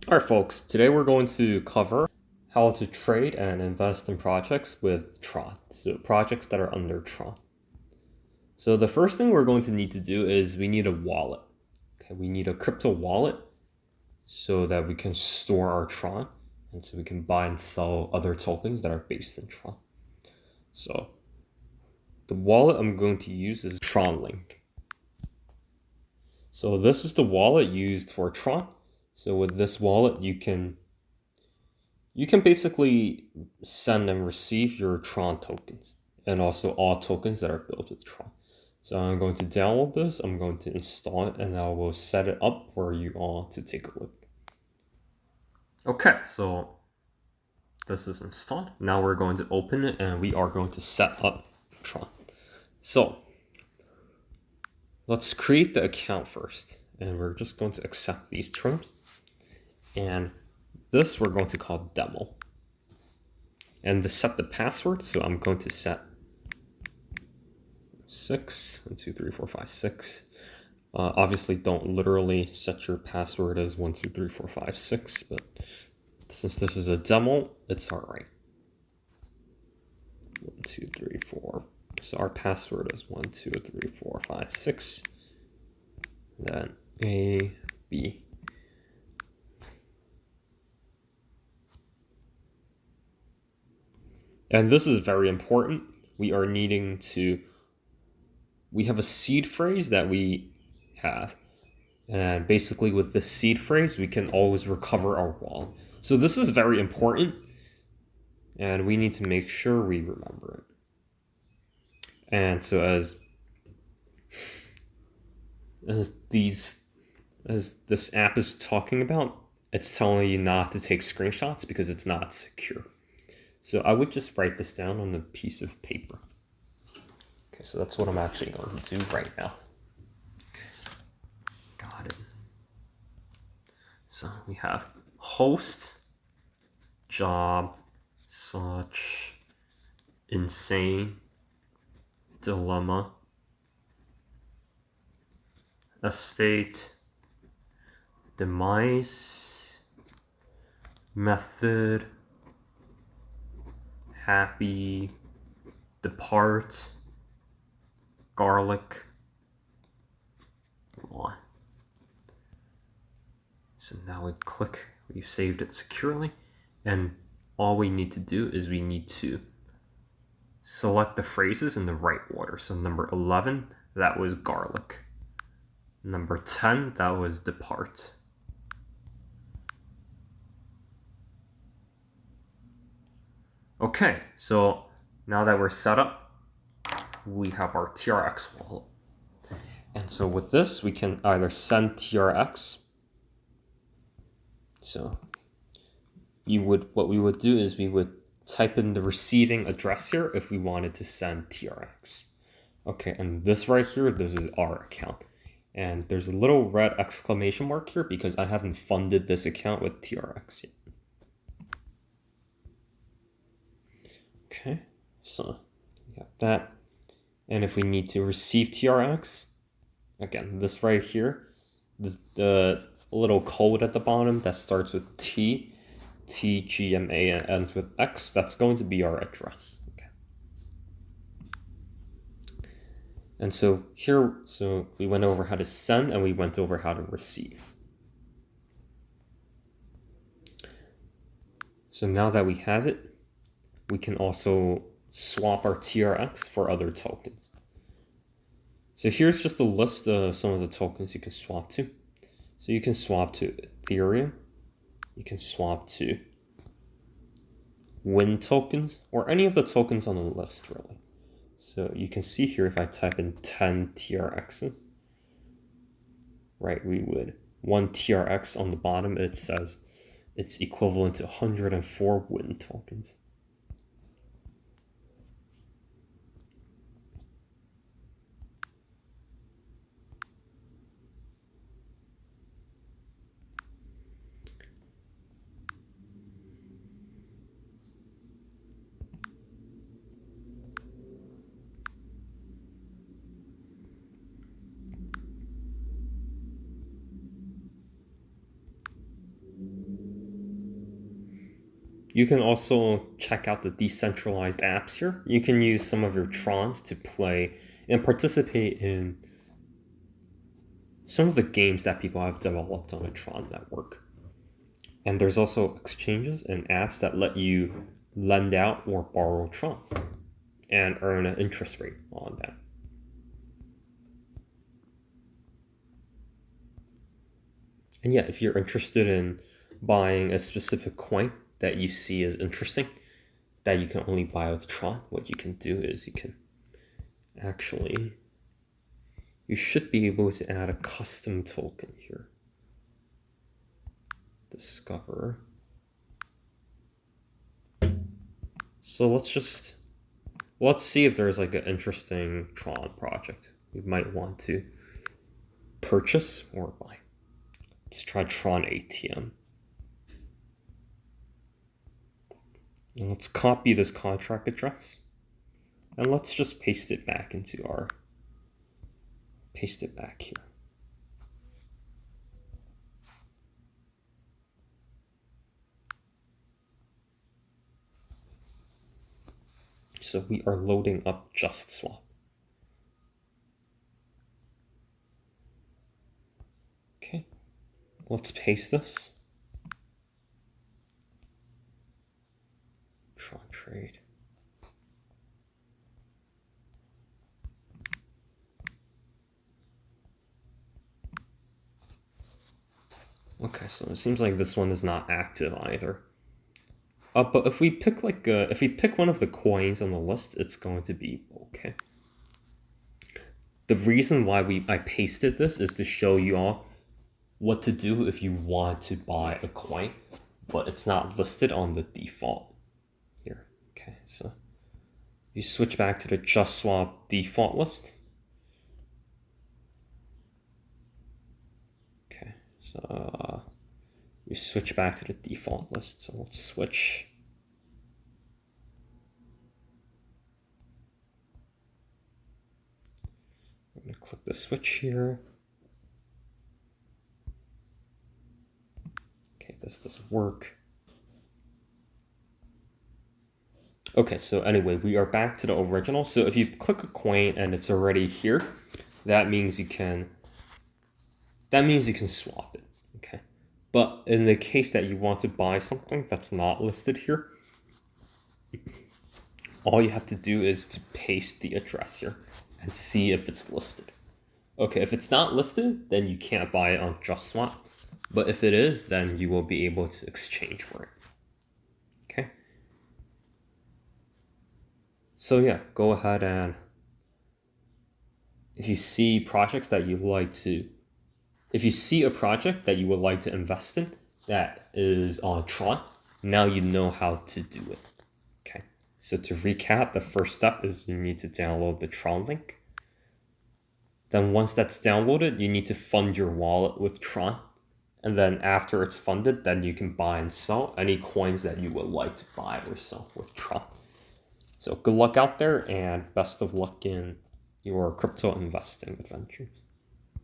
Alright folks, today we're going to cover how to trade and invest in projects with Tron, so projects that are under Tron. So the first thing we're going to need to do is we need a wallet. Okay, we need a crypto wallet so that we can store our Tron and so we can buy and sell other tokens that are based in Tron. So the wallet I'm going to use is Tron Link. So this is the wallet used for Tron. So with this wallet, you can basically send and receive your Tron tokens and also all tokens that are built with Tron. So I'm going to download this, I'm going to install it, and I will set it up for you all to take a look. Okay, so this is installed. Now we're going to open it and we are going to set up Tron. So let's create the account first, and we're just going to accept these terms. And this we're going to call demo. And to set the password, so I'm going to set 6, 1, 2, 3, 4, 5, 6. Obviously, don't literally set your password as 1, 2, 3, 4, 5, 6, but since this is a demo, it's all right. 1, 2, 3, 4. So our password is 1, 2, 3, 4, 5, 6. Then A, B. And this is very important. We are needing to, we have a seed phrase that we have. And basically with this seed phrase, we can always recover our wallet. So this is very important. And we need to make sure we remember it. And so as this app is talking about, it's telling you not to take screenshots because it's not secure. So I would just write this down on a piece of paper. Okay, so that's what I'm actually going to do right now. Got it. So we have host, job, such, insane, dilemma, estate, demise, method, happy, depart, garlic, on. So now we click, we've saved it securely, and all we need to do is we need to select the phrases in the right order. So number 11, that was garlic. Number 10, that was depart. Okay, so now that we're set up, we have our TRX wallet. And so with this, we can either send TRX. So what we would do is we would type in the receiving address here if we wanted to send TRX. Okay, and this right here, this is our account. And there's a little red exclamation mark here because I haven't funded this account with TRX yet. Okay, so we got that. And if we need to receive TRX, again, this right here, the little code at the bottom that starts with T, TGMA, and ends with X, that's going to be our address. Okay. And so here, so we went over how to send and we went over how to receive. So now that we have it, we can also swap our TRX for other tokens. So here's just a list of some of the tokens you can swap to. So you can swap to Ethereum, you can swap to Wind tokens, or any of the tokens on the list, really. So you can see here if I type in 10 TRXs, right, we would, 1 TRX on the bottom, it says it's equivalent to 104 Wind tokens. You can also check out the decentralized apps here. You can use some of your Trons to play and participate in some of the games that people have developed on the Tron network. And there's also exchanges and apps that let you lend out or borrow Tron and earn an interest rate on that. And yeah, if you're interested in buying a specific coin that you see as interesting, that you can only buy with Tron, what you can do is you can actually, you should be able to add a custom token here. Discover. So let's see if there's like an interesting Tron project we might want to purchase or buy. Let's try Tron ATM. And let's copy this contract address. And let's just paste it back into our, paste it back here. So we are loading up JustSwap. Okay, let's paste this. Tron trade. Okay, so it seems like this one is not active either. But if we pick if we pick one of the coins on the list, it's going to be okay. The reason why I pasted this is to show you all what to do if you want to buy a coin, but it's not listed on the default here. Okay, so you switch back to the JustSwap default list. Okay, so you switch back to the default list. So let's switch. I'm going to click the switch here. Okay, this doesn't work. Okay, so anyway, we are back to the original. So if you click a coin and it's already here, that means you can swap it. Okay. But in the case that you want to buy something that's not listed here, all you have to do is to paste the address here and see if it's listed. Okay, if it's not listed, then you can't buy it on JustSwap. But if it is, then you will be able to exchange for it. Okay. So yeah, go ahead and if you see projects that you like to, if you see a project that you would like to invest in that is on Tron, now you know how to do it. Okay, so to recap, the first step is you need to download the Tron link. Then once that's downloaded, you need to fund your wallet with Tron. And then after it's funded, then you can buy and sell any coins that you would like to buy or sell with Tron. So good luck out there and best of luck in your crypto investing adventures.